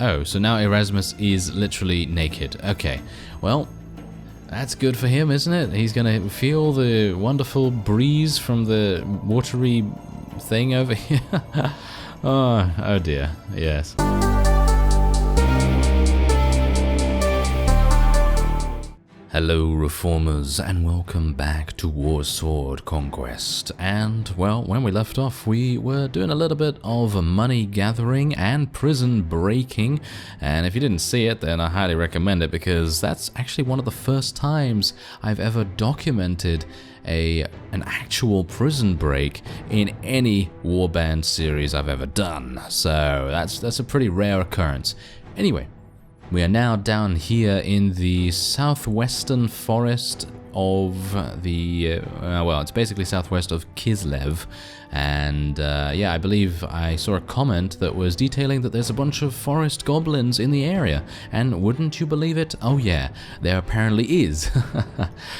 Oh, so now Erasmus is literally naked. Okay, well, that's good for him, isn't it? He's gonna feel the wonderful breeze from the watery thing over here. Oh dear, yes. Hello reformers, and welcome back to Warsword Conquest. And, well, when we left off, we were doing a little bit of money gathering and prison breaking, and if you didn't see it, then I highly recommend it, because that's actually one of the first times I've ever documented an actual prison break in any warband series I've ever done. So that's a pretty rare occurrence. Anyway, we are now down here in the southwestern forest of the, well, it's basically southwest of Kislev, and yeah, I believe I saw a comment that was detailing that there's a bunch of forest goblins in the area, and wouldn't you believe it? Oh yeah, there apparently is.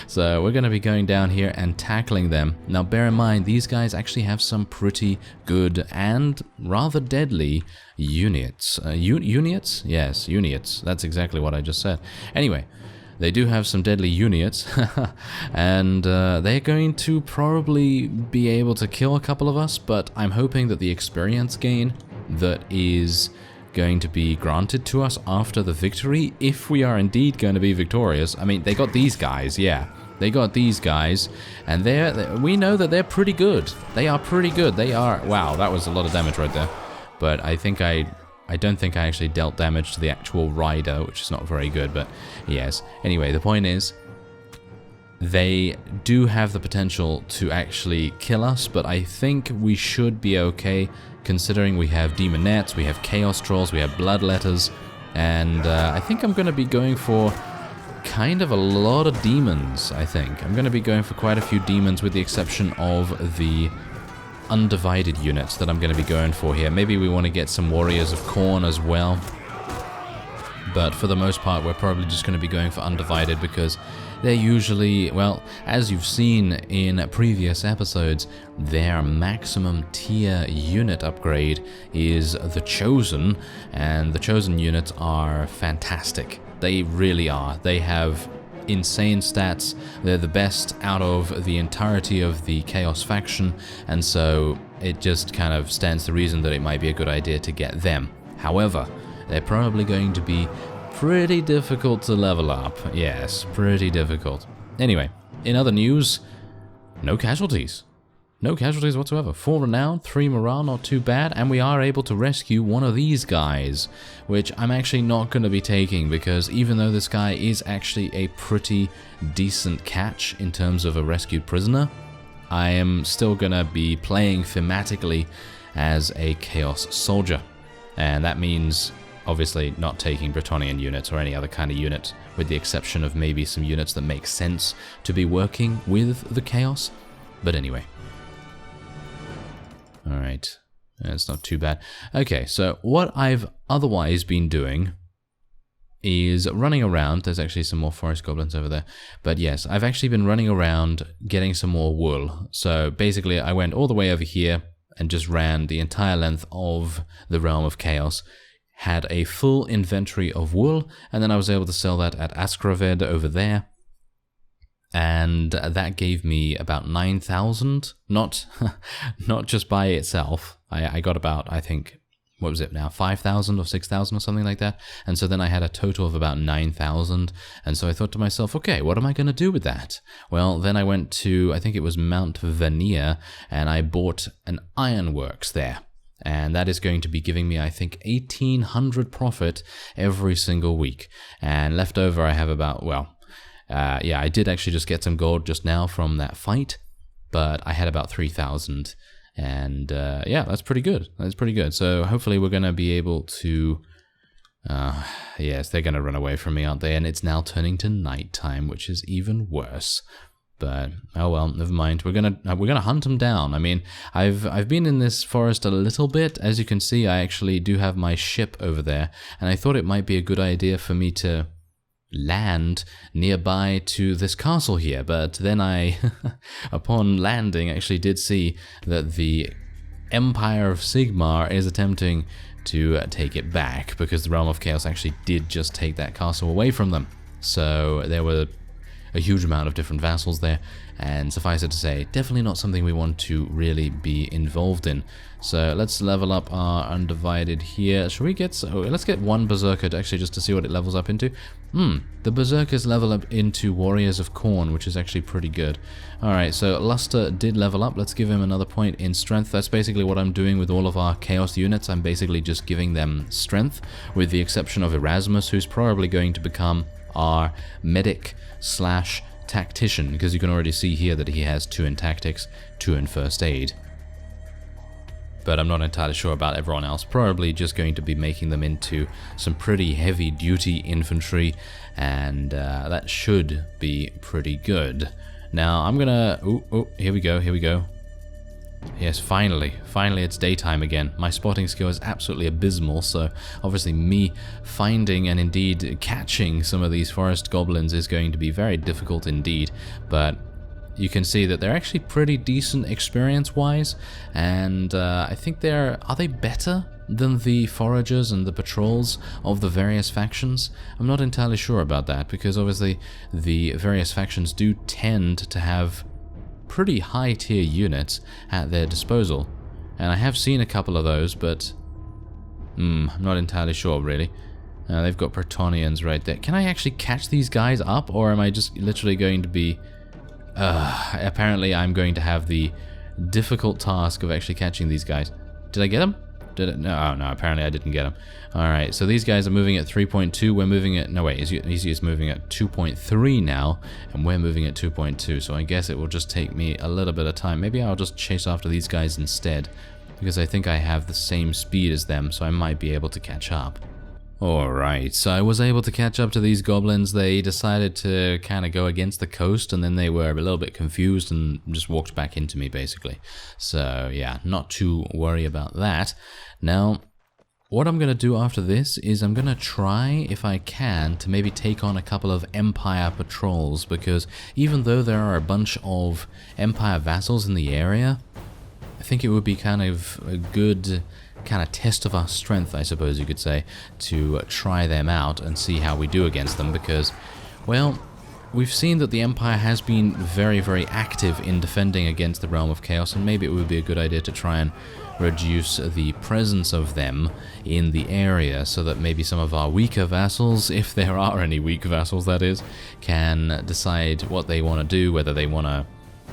So we're going to be going down here and tackling them. Now bear in mind, these guys actually have some pretty good and rather deadly units. Units? Yes, units. That's exactly what I just said. Anyway, they do have some deadly units, and they're going to probably be able to kill a couple of us, but I'm hoping that the experience gain that is going to be granted to us after the victory, if we are indeed going to be victorious. I mean, they got these guys, yeah. They got these guys, and we know that they're pretty good. They are pretty good. They are... Wow, that was a lot of damage right there. But I don't think I actually dealt damage to the actual rider, which is not very good, but yes. Anyway, the point is, they do have the potential to actually kill us, but I think we should be okay, considering we have demonettes, we have chaos trolls, we have bloodletters, and I think I'm going to be going for kind of a lot of demons, I think. I'm going to be going for quite a few demons, with the exception of the undivided units that I'm going to be going for here. Maybe we want to get some warriors of Khorne as well, but for the most part we're probably just going to be going for undivided, because they're usually, well, as you've seen in previous episodes, their maximum tier unit upgrade is the Chosen, and the Chosen units are fantastic. They really are. They have insane stats. They're the best out of the entirety of the Chaos faction, and so it just kind of stands to reason that it might be a good idea to get them. However, they're probably going to be pretty difficult to level up. Yes, pretty difficult. Anyway, in other news, no casualties. No casualties whatsoever. 4 renown, 3 morale, not too bad, and we are able to rescue one of these guys, which I'm actually not going to be taking, because even though this guy is actually a pretty decent catch in terms of a rescued prisoner, I am still going to be playing thematically as a Chaos Soldier, and that means obviously not taking Bretonnian units or any other kind of unit, with the exception of maybe some units that make sense to be working with the Chaos. But anyway. Alright, it's not too bad. Okay, so what I've otherwise been doing is running around. There's actually some more forest goblins over there. But yes, I've actually been running around getting some more wool. So basically I went all the way over here and just ran the entire length of the Realm of Chaos, had a full inventory of wool, and then I was able to sell that at Askraved over there. And that gave me about 9,000, not just by itself. I got about, I think, what was it now, 5,000 or 6,000 or something like that. And so then I had a total of about 9,000. And so I thought to myself, okay, what am I going to do with that? Well, then I went to, I think it was Mount Vanir, and I bought an ironworks there. And that is going to be giving me, I think, 1,800 profit every single week. And left over I have about, well, yeah, I did actually just get some gold just now from that fight, but I had about 3,000, and yeah, that's pretty good. That's pretty good. So hopefully we're going to be able to... yes, they're going to run away from me, aren't they? And it's now turning to nighttime, which is even worse. But oh well, never mind. We're gonna hunt them down. I mean, I've been in this forest a little bit. As you can see, I actually do have my ship over there, and I thought it might be a good idea for me to land nearby to this castle here, but then I, upon landing, actually did see that the Empire of Sigmar is attempting to take it back, because the Realm of Chaos actually did just take that castle away from them. So there were a huge amount of different vassals there, and suffice it to say, definitely not something we want to really be involved in. So let's level up our Undivided here. Should we get... let's get one Berserker actually just to see what it levels up into. The Berserkers level up into Warriors of Khorne, which is actually pretty good. Alright, so Luster did level up. Let's give him another point in Strength. That's basically what I'm doing with all of our Chaos units. I'm basically just giving them Strength, with the exception of Erasmus, who's probably going to become our Medic / Tactician, because you can already see here that he has 2 in Tactics, 2 in First Aid. But I'm not entirely sure about everyone else. Probably just going to be making them into some pretty heavy duty infantry, and that should be pretty good. Now I'm gonna... Oh, here we go. Yes, finally it's daytime again. My spotting skill is absolutely abysmal, so obviously me finding and indeed catching some of these forest goblins is going to be very difficult indeed, but you can see that they're actually pretty decent experience-wise, and I think are they better than the foragers and the patrols of the various factions? I'm not entirely sure about that, because obviously the various factions do tend to have pretty high tier units at their disposal, and I have seen a couple of those, but I'm not entirely sure really. They've got Bretonnians right there. Can I actually catch these guys up, or am I just literally going to be... apparently I'm going to have the difficult task of actually catching these guys. Did I get them? No, apparently I didn't get them. Alright, so these guys are moving at 3.2, we're moving at... No, wait, Easy is moving at 2.3 now, and we're moving at 2.2, so I guess it will just take me a little bit of time. Maybe I'll just chase after these guys instead, because I think I have the same speed as them, so I might be able to catch up. Alright, so I was able to catch up to these goblins. They decided to kind of go against the coast, and then they were a little bit confused and just walked back into me, basically. So, yeah, not to worry about that. Now, what I'm going to do after this is I'm going to try, if I can, to maybe take on a couple of Empire patrols, because even though there are a bunch of Empire vassals in the area, I think it would be kind of a good... kind of test of our strength, I suppose you could say, to try them out and see how we do against them, because, well, we've seen that the Empire has been very, very active in defending against the Realm of Chaos, and maybe it would be a good idea to try and reduce the presence of them in the area, so that maybe some of our weaker vassals, if there are any weak vassals that is, can decide what they want to do, whether they want to,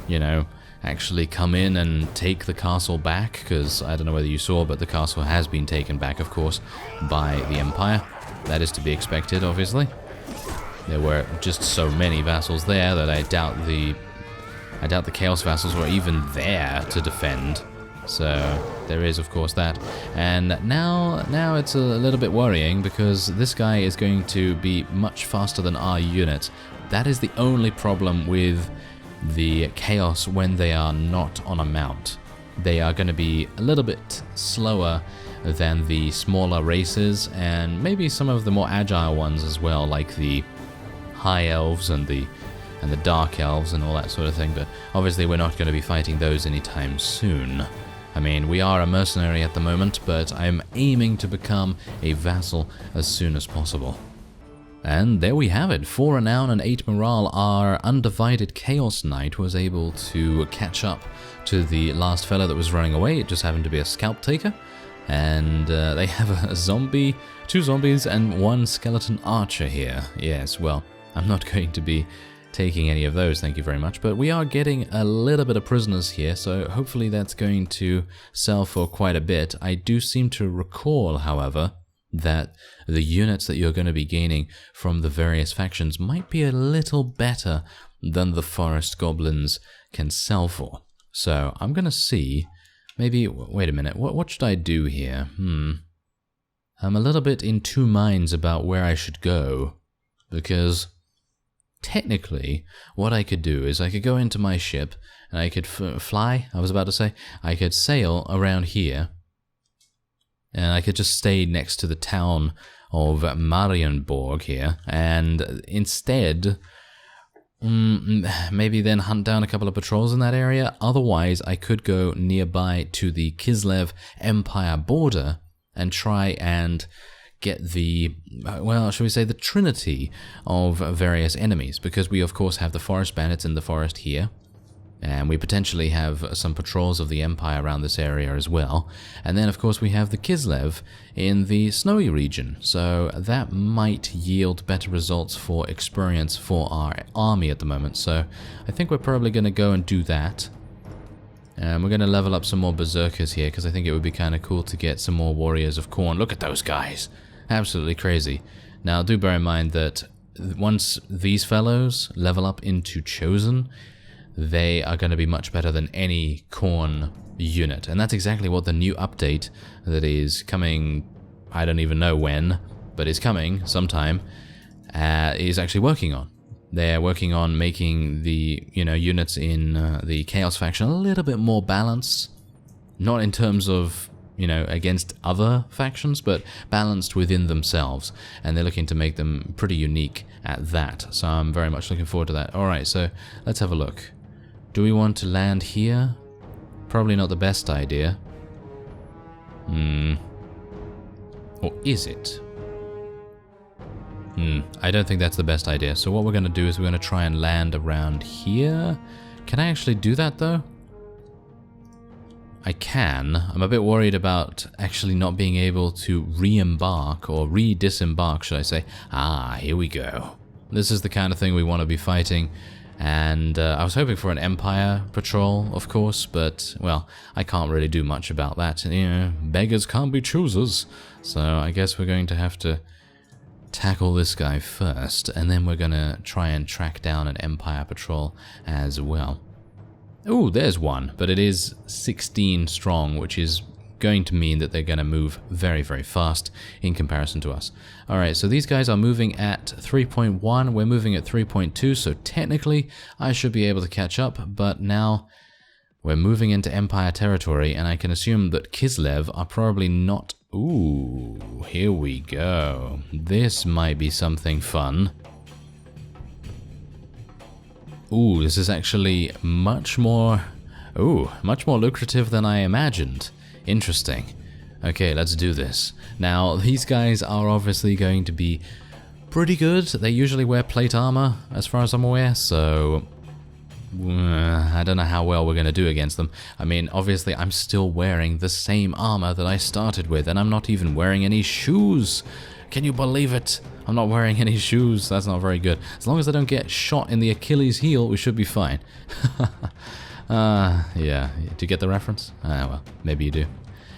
you know, actually come in and take the castle back, because I don't know whether you saw, but the castle has been taken back, of course, by the Empire. That is to be expected, obviously. There were just so many vassals there that I doubt the Chaos vassals were even there to defend. So there is, of course, that. And now it's a little bit worrying, because this guy is going to be much faster than our units. That is the only problem with the Chaos when they are not on a mount. They are going to be a little bit slower than the smaller races, and maybe some of the more agile ones as well, like the High Elves and the Dark Elves and all that sort of thing, but obviously we're not going to be fighting those anytime soon. I mean, we are a mercenary at the moment, but I'm aiming to become a vassal as soon as possible. And there we have it. 4 renown and 8 morale. Our Undivided Chaos Knight was able to catch up to the last fella that was running away. It just happened to be a scalp taker. And they have a zombie, 2 zombies, and 1 skeleton archer here. Yes, well, I'm not going to be taking any of those, thank you very much. But we are getting a little bit of prisoners here, so hopefully that's going to sell for quite a bit. I do seem to recall, however, that the units that you're going to be gaining from the various factions might be a little better than the forest goblins can sell for. So I'm going to see, maybe, wait a minute, what should I do here? I'm a little bit in 2 minds about where I should go, because technically what I could do is I could go into my ship and I could fly, I was about to say, I could sail around here, and I could just stay next to the town of Marienborg here, and instead, maybe then hunt down a couple of patrols in that area. Otherwise, I could go nearby to the Kislev Empire border and try and get the, well, shall we say, the trinity of various enemies, because we of course have the forest bandits in the forest here, and we potentially have some patrols of the Empire around this area as well. And then, of course, we have the Kislev in the snowy region. So that might yield better results for experience for our army at the moment. So I think we're probably going to go and do that. And we're going to level up some more berserkers here, because I think it would be kind of cool to get some more warriors of Khorne. Look at those guys. Absolutely crazy. Now, do bear in mind that once these fellows level up into Chosen, they are going to be much better than any Khorne unit. And that's exactly what the new update that is coming, I don't even know when, but is coming sometime, is actually working on. They're working on making the, units in the Chaos faction a little bit more balanced. Not in terms of, against other factions, but balanced within themselves. And they're looking to make them pretty unique at that. So I'm very much looking forward to that. Alright, so let's have a look. Do we want to land here? Probably not the best idea. Or is it? I don't think that's the best idea. So what we're going to do is we're going to try and land around here. Can I actually do that though? I can. I'm a bit worried about actually not being able to re-embark, or re-disembark, should I say. Ah, here we go. This is the kind of thing we want to be fighting. And I was hoping for an Empire patrol, of course, but, well, I can't really do much about that. Beggars can't be choosers. So I guess we're going to have to tackle this guy first, and then we're going to try and track down an Empire patrol as well. Ooh, there's one, but it is 16 strong, which is going to mean that they're going to move very, very fast in comparison to us. Alright, so these guys are moving at 3.1, we're moving at 3.2, so technically I should be able to catch up, but now we're moving into Empire territory, and I can assume that Kislev are probably not... Ooh, here we go. This might be something fun. Ooh, this is actually much more lucrative than I imagined. Interesting. Okay, let's do this. Now, these guys are obviously going to be pretty good. They usually wear plate armor, as far as I'm aware, so... I don't know how well we're going to do against them. I mean, obviously, I'm still wearing the same armor that I started with, and I'm not even wearing any shoes. Can you believe it? I'm not wearing any shoes. That's not very good. As long as I don't get shot in the Achilles heel, we should be fine. Yeah. Do you get the reference? Well, maybe you do.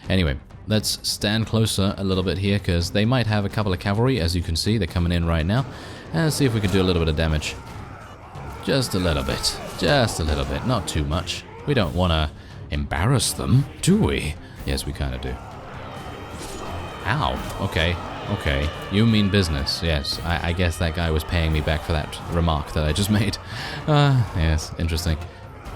Anyway, let's stand closer a little bit here, because they might have a couple of cavalry. As you can see, they're coming in right now. And let's see if we can do a little bit of damage. Just a little bit. Just a little bit. Not too much. We don't want to embarrass them, do we? Yes, we kind of do. Ow. Okay. Okay. You mean business. Yes. I guess that guy was paying me back for that remark that I just made. Yes. Interesting.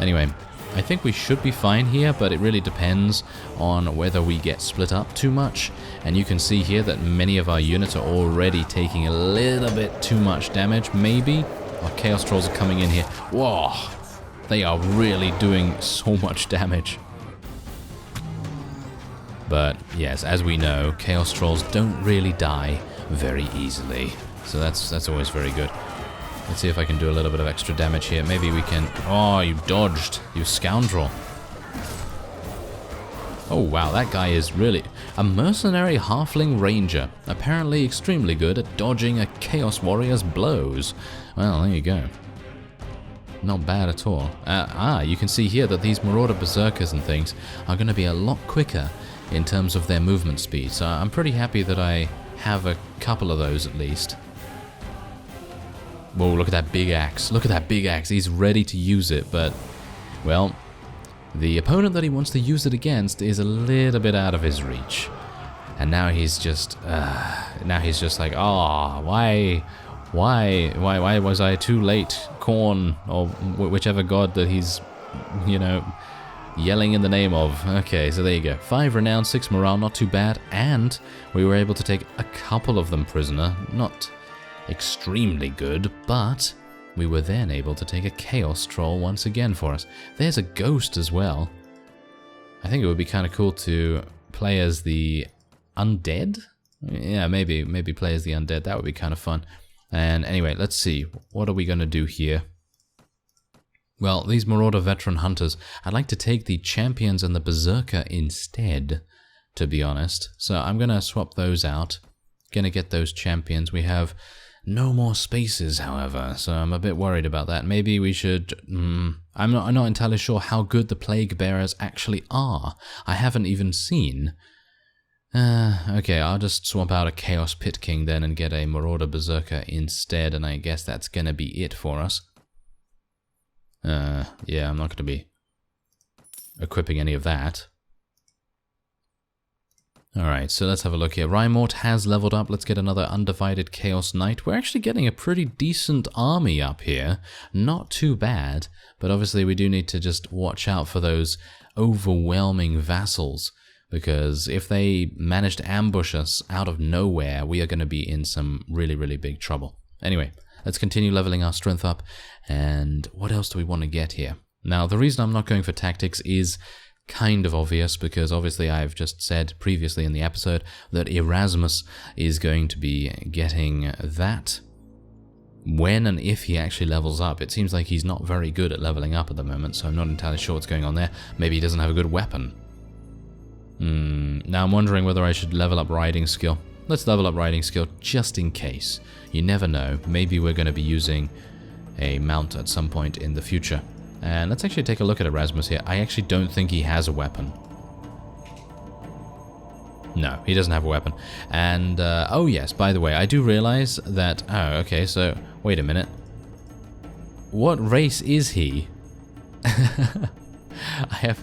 Anyway, I think we should be fine here, but it really depends on whether we get split up too much. And you can see here that many of our units are already taking a little bit too much damage, maybe. Our Chaos Trolls are coming in here. Whoa! They are really doing so much damage. But yes, as we know, Chaos Trolls don't really die very easily. So that's always very good. Let's see if I can do a little bit of extra damage here. Maybe we can... Oh, you dodged, you scoundrel. Oh wow, that guy is really a mercenary halfling ranger. Apparently extremely good at dodging a Chaos Warrior's blows. Well, there you go. Not bad at all. You can see here that these Marauder Berserkers and things are going to be a lot quicker in terms of their movement speed. So I'm pretty happy that I have a couple of those at least. Whoa, look at that big axe. Look at that big axe. He's ready to use it, but, well, the opponent that he wants to use it against is a little bit out of his reach. And now he's just like, oh, why was I too late? Khorne, or whichever god that he's, yelling in the name of. Okay, so there you go. 5 renown, 6 morale, not too bad. And we were able to take a couple of them prisoner. Not extremely good, but we were then able to take a Chaos Troll once again for us. There's a Ghost as well. I think it would be kind of cool to play as the undead? Yeah, maybe play as the undead. That would be kind of fun. And anyway, let's see. What are we going to do here? Well, these Marauder Veteran Hunters, I'd like to take the Champions and the Berserker instead, to be honest. So I'm going to swap those out. Going to get those Champions. We have no more spaces, however, so I'm a bit worried about that. Maybe we should... I'm not entirely sure how good the Plague Bearers actually are. I haven't even seen... okay, I'll just swap out a Chaos Pit King then and get a Marauder Berserker instead, and I guess that's going to be it for us. Yeah, I'm not going to be equipping any of that. Alright, so let's have a look here. Rymort has leveled up. Let's get another Undivided Chaos Knight. We're actually getting a pretty decent army up here. Not too bad, but obviously we do need to just watch out for those overwhelming vassals, because if they manage to ambush us out of nowhere, we are going to be in some really, really big trouble. Anyway, let's continue leveling our strength up, and what else do we want to get here? Now, the reason I'm not going for tactics is kind of obvious, because obviously I've just said previously in the episode that Erasmus is going to be getting that when and if he actually levels up. It seems like he's not very good at leveling up at the moment, so I'm not entirely sure what's going on there. Maybe he doesn't have a good weapon. Now I'm wondering whether I should level up riding skill. Let's level up riding skill just in case. You never know. Maybe we're going to be using a mount at some point in the future. And let's actually take a look at Erasmus here. I actually don't think he has a weapon. No, he doesn't have a weapon. And, oh yes, by the way, I do realize that... Oh, okay, so, wait a minute. What race is he? I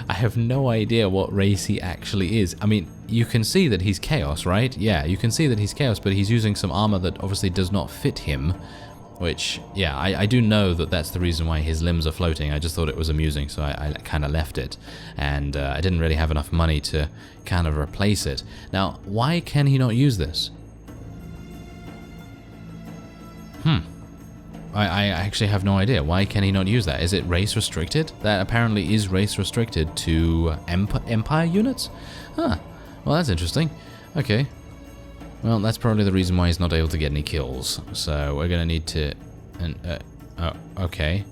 have no idea what race he actually is. I mean, you can see that he's Chaos, right? Yeah, you can see that he's Chaos, but he's using some armor that obviously does not fit him. Which, yeah, I do know that that's the reason why his limbs are floating. I just thought it was amusing, so I kind of left it. And I didn't really have enough money to kind of replace it. Now, why can he not use this? I actually have no idea. Why can he not use that? Is it race restricted? That apparently is race restricted to Empire units? Huh. Well, that's interesting. Okay. Well, that's probably the reason why he's not able to get any kills. So we're going to need to... oh, okay.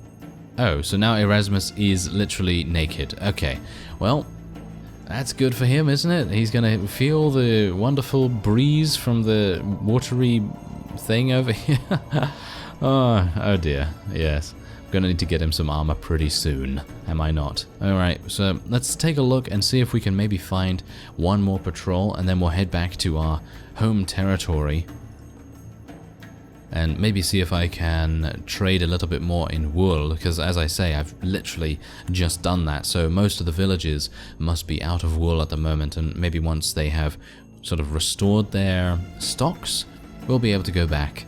Oh, so now Erasmus is literally naked. Okay. Well, that's good for him, isn't it? He's going to feel the wonderful breeze from the watery thing over here. Oh dear. Yes. I'm going to need to get him some armor pretty soon. Am I not? Alright, so let's take a look and see if we can maybe find one more patrol, and then we'll head back to our home territory and maybe see if I can trade a little bit more in wool, because as I say, I've literally just done that, so most of the villages must be out of wool at the moment, and maybe once they have sort of restored their stocks, we'll be able to go back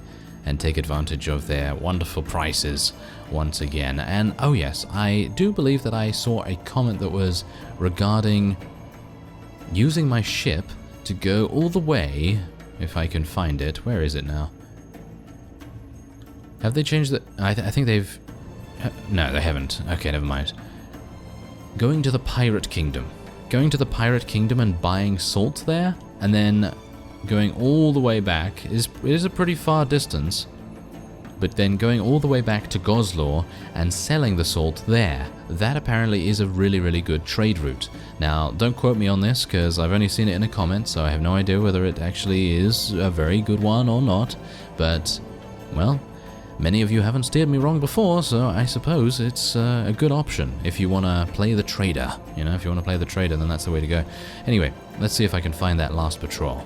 and take advantage of their wonderful prices once again. And oh yes, I do believe that I saw a comment that was regarding using my ship to go all the way, if I can find it. Where is it now? Have they changed the... I think they've... No, they haven't. Okay, never mind. Going to the Pirate Kingdom. Going to the Pirate Kingdom and buying salt there, and then going all the way back is a pretty far distance. But then going all the way back to Goslar and selling the salt there, that apparently is a really, really good trade route. Now, don't quote me on this, because I've only seen it in a comment, so I have no idea whether it actually is a very good one or not. But, well, many of you haven't steered me wrong before, so I suppose it's a good option if you want to play the trader. You know, if you want to play the trader, then that's the way to go. Anyway, let's see if I can find that last patrol.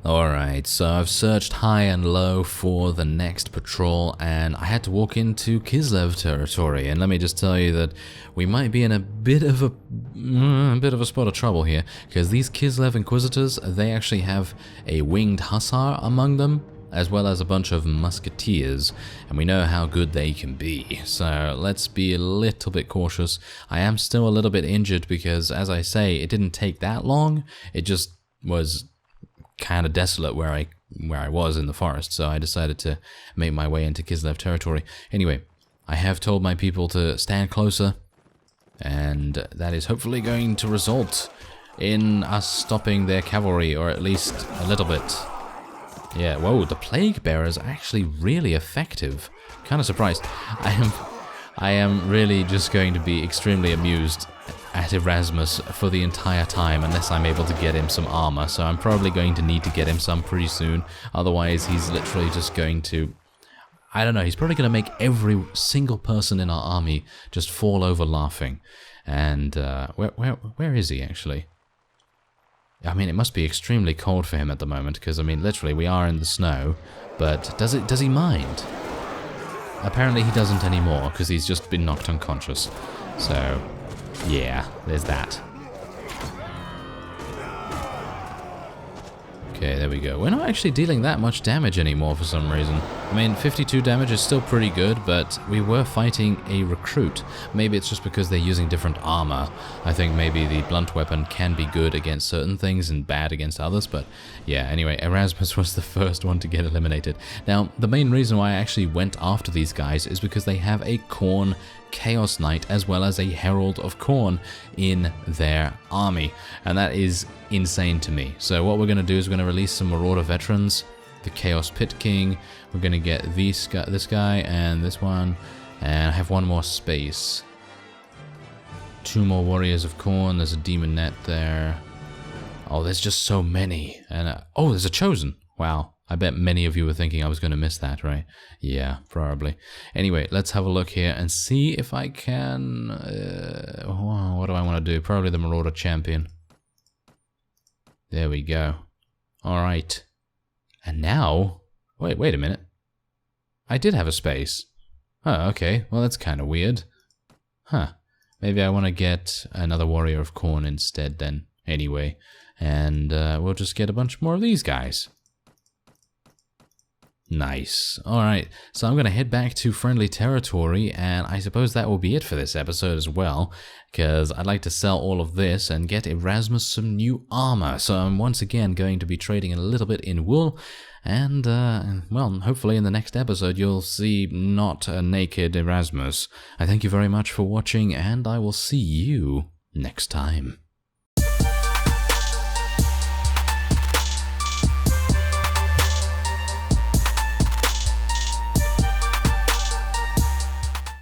Alright, so I've searched high and low for the next patrol, and I had to walk into Kislev territory, and let me just tell you that we might be in a bit of a spot of trouble here, because these Kislev Inquisitors, they actually have a winged hussar among them, as well as a bunch of musketeers, and we know how good they can be, so let's be a little bit cautious. I am still a little bit injured because, as I say, it didn't take that long, it just was kind of desolate where I was in the forest, so I decided to make my way into Kislev territory. Anyway, I have told my people to stand closer, and that is hopefully going to result in us stopping their cavalry, or at least a little bit. Yeah, whoa, the Plague Bearer is actually really effective. Kind of surprised. I am really just going to be extremely amused at Erasmus for the entire time unless I'm able to get him some armor, so I'm probably going to need to get him some pretty soon, otherwise he's literally just going to... I don't know, he's probably going to make every single person in our army just fall over laughing. And, where is he actually? I mean, it must be extremely cold for him at the moment, because, I mean, literally, we are in the snow, but does he mind? Apparently he doesn't anymore, because he's just been knocked unconscious. So, yeah, there's that. Okay, there we go. We're not actually dealing that much damage anymore for some reason. I mean, 52 damage is still pretty good, but we were fighting a recruit. Maybe it's just because they're using different armor. I think maybe the blunt weapon can be good against certain things and bad against others, but yeah, anyway, Erasmus was the first one to get eliminated. Now, the main reason why I actually went after these guys is because they have a Khorne Chaos Knight as well as a Herald of Khorne in their army, and that is insane to me. So what we're going to do is we're going to release some Marauder veterans, the Chaos Pit King, we're going to get this guy and this one, and I have one more space. 2 more Warriors of Khorne, there's a Demonette there. Oh, there's just so many. And oh, there's a Chosen. Wow. I bet many of you were thinking I was going to miss that, right? Yeah, probably. Anyway, let's have a look here and see if I can... what do I want to do? Probably the Marauder Champion. There we go. Alright. And now... Wait a minute. I did have a space. Oh, okay. Well, that's kind of weird. Huh. Maybe I want to get another Warrior of Khorne instead then. Anyway. And we'll just get a bunch more of these guys. Nice. Alright, so I'm going to head back to friendly territory, and I suppose that will be it for this episode as well, because I'd like to sell all of this and get Erasmus some new armor. So I'm once again going to be trading a little bit in wool, and, well, hopefully in the next episode you'll see not a naked Erasmus. I thank you very much for watching, and I will see you next time.